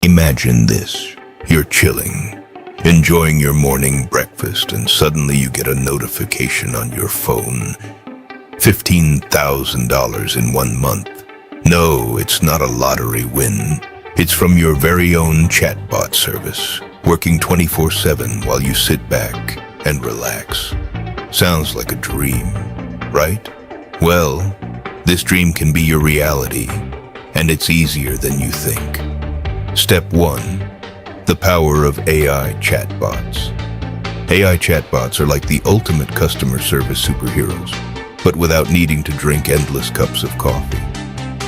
Imagine this. You're chilling, enjoying your morning breakfast, and suddenly you get a notification on your phone. $15,000 in 1 month. No, it's not a lottery win. It's from your very own chatbot service, working 24/7 while you sit back and relax. Sounds like a dream, right? Well, this dream can be your reality, and it's easier than you think. Step 1. The power of AI chatbots. AI chatbots are like the ultimate customer service superheroes, but without needing to drink endless cups of coffee.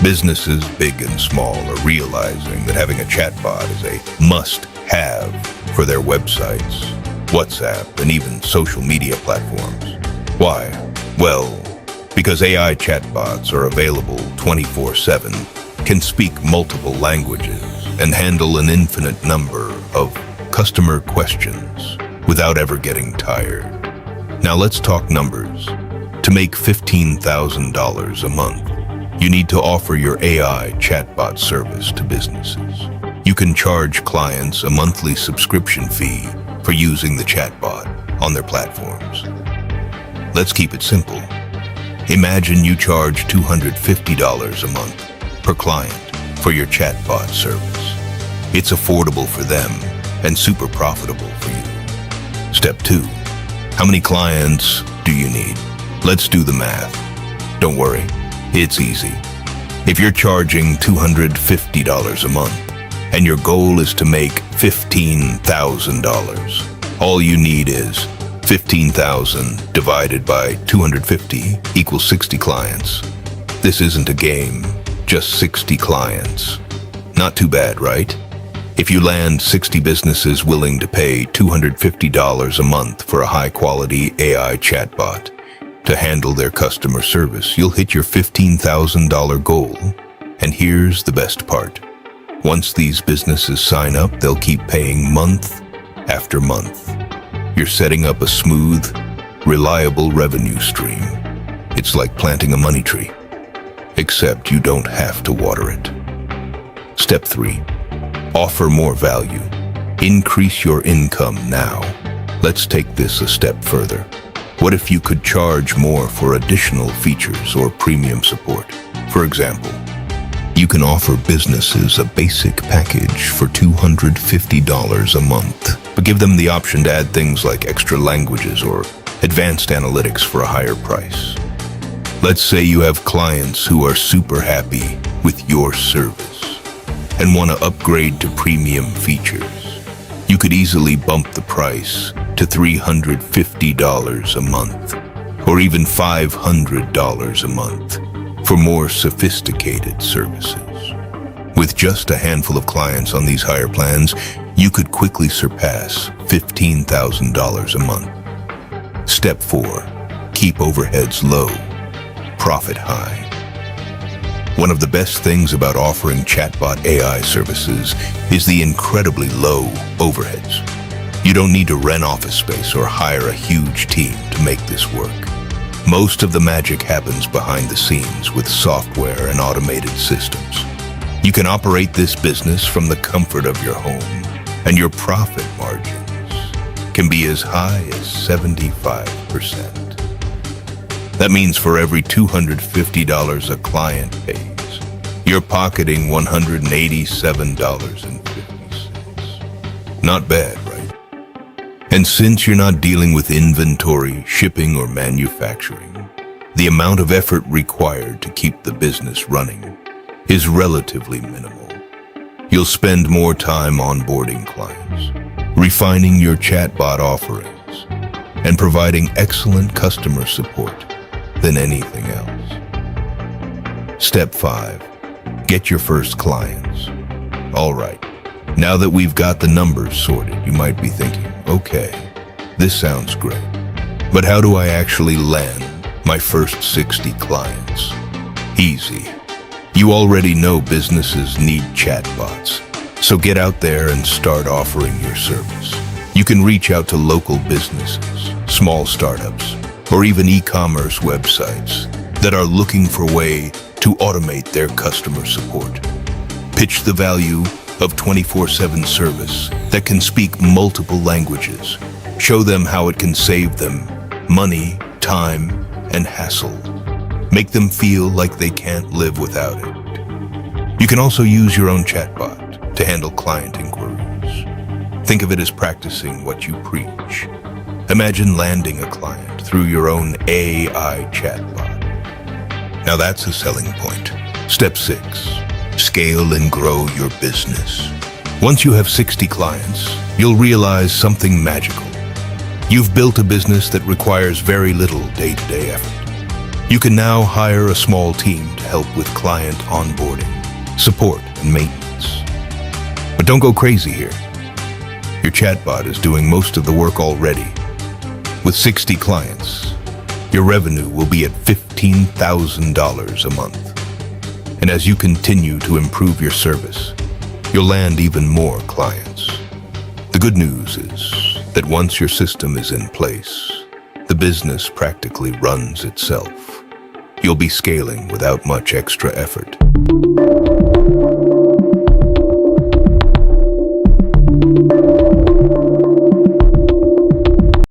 Businesses, big and small, are realizing that having a chatbot is a must-have for their websites, WhatsApp, and even social media platforms. Why? Well, because AI chatbots are available 24/7, can speak multiple languages, and handle an infinite number of customer questions without ever getting tired. Now let's talk numbers. To make $15,000 a month, you need to offer your AI chatbot service to businesses. You can charge clients a monthly subscription fee for using the chatbot on their platforms. Let's keep it simple. Imagine you charge $250 a month per client for your chatbot service. It's affordable for them and super profitable for you. Step 2. How many clients do you need? Let's do the math. Don't worry, it's easy. If you're charging $250 a month and your goal is to make $15,000, all you need is 15,000 divided by 250 equals 60 clients. This isn't a game, just 60 clients. Not too bad, right? If you land 60 businesses willing to pay $250 a month for a high-quality AI chatbot to handle their customer service, you'll hit your $15,000 goal. And here's the best part. Once these businesses sign up, they'll keep paying month after month. You're setting up a smooth, reliable revenue stream. It's like planting a money tree, except you don't have to water it. Step 3. Offer more value. Increase your income now. Let's take this a step further. What if you could charge more for additional features or premium support? For example, you can offer businesses a basic package for $250 a month, but give them the option to add things like extra languages or advanced analytics for a higher price. Let's say you have clients who are super happy with your service and want to upgrade to premium features. You could easily bump the price to $350 a month, or even $500 a month for more sophisticated services. With just a handful of clients on these higher plans, you could quickly surpass $15,000 a month. Step 4. Keep overheads low, profit high. One of the best things about offering chatbot AI services is the incredibly low overheads. You don't need to rent office space or hire a huge team to make this work. Most of the magic happens behind the scenes with software and automated systems. You can operate this business from the comfort of your home, and your profit margins can be as high as 75%. That means for every $250 a client pays, you're pocketing $187.50. Not bad, right? And since you're not dealing with inventory, shipping, or manufacturing, the amount of effort required to keep the business running is relatively minimal. You'll spend more time onboarding clients, refining your chatbot offerings, and providing excellent customer support than anything else. Step 5. Get your first clients. All right, now that we've got the numbers sorted, you might be thinking, okay, this sounds great, but how do I actually land my first 60 clients? Easy. You already know businesses need chatbots, so get out there and start offering your service. You can reach out to local businesses, small startups, or even e-commerce websites that are looking for a way to automate their customer support. Pitch the value of 24/7 service that can speak multiple languages. Show them how it can save them money, time, and hassle. Make them feel like they can't live without it. You can also use your own chatbot to handle client inquiries. Think of it as practicing what you preach. Imagine landing a client through your own AI chatbot. Now that's a selling point. Step 6. Scale and grow your business. Once you have 60 clients, you'll realize something magical. You've built a business that requires very little day-to-day effort. You can now hire a small team to help with client onboarding, support, and maintenance. But don't go crazy here. Your chatbot is doing most of the work already. With 60 clients, your revenue will be at $15,000 a month. And as you continue to improve your service, you'll land even more clients. The good news is that once your system is in place, the business practically runs itself. You'll be scaling without much extra effort.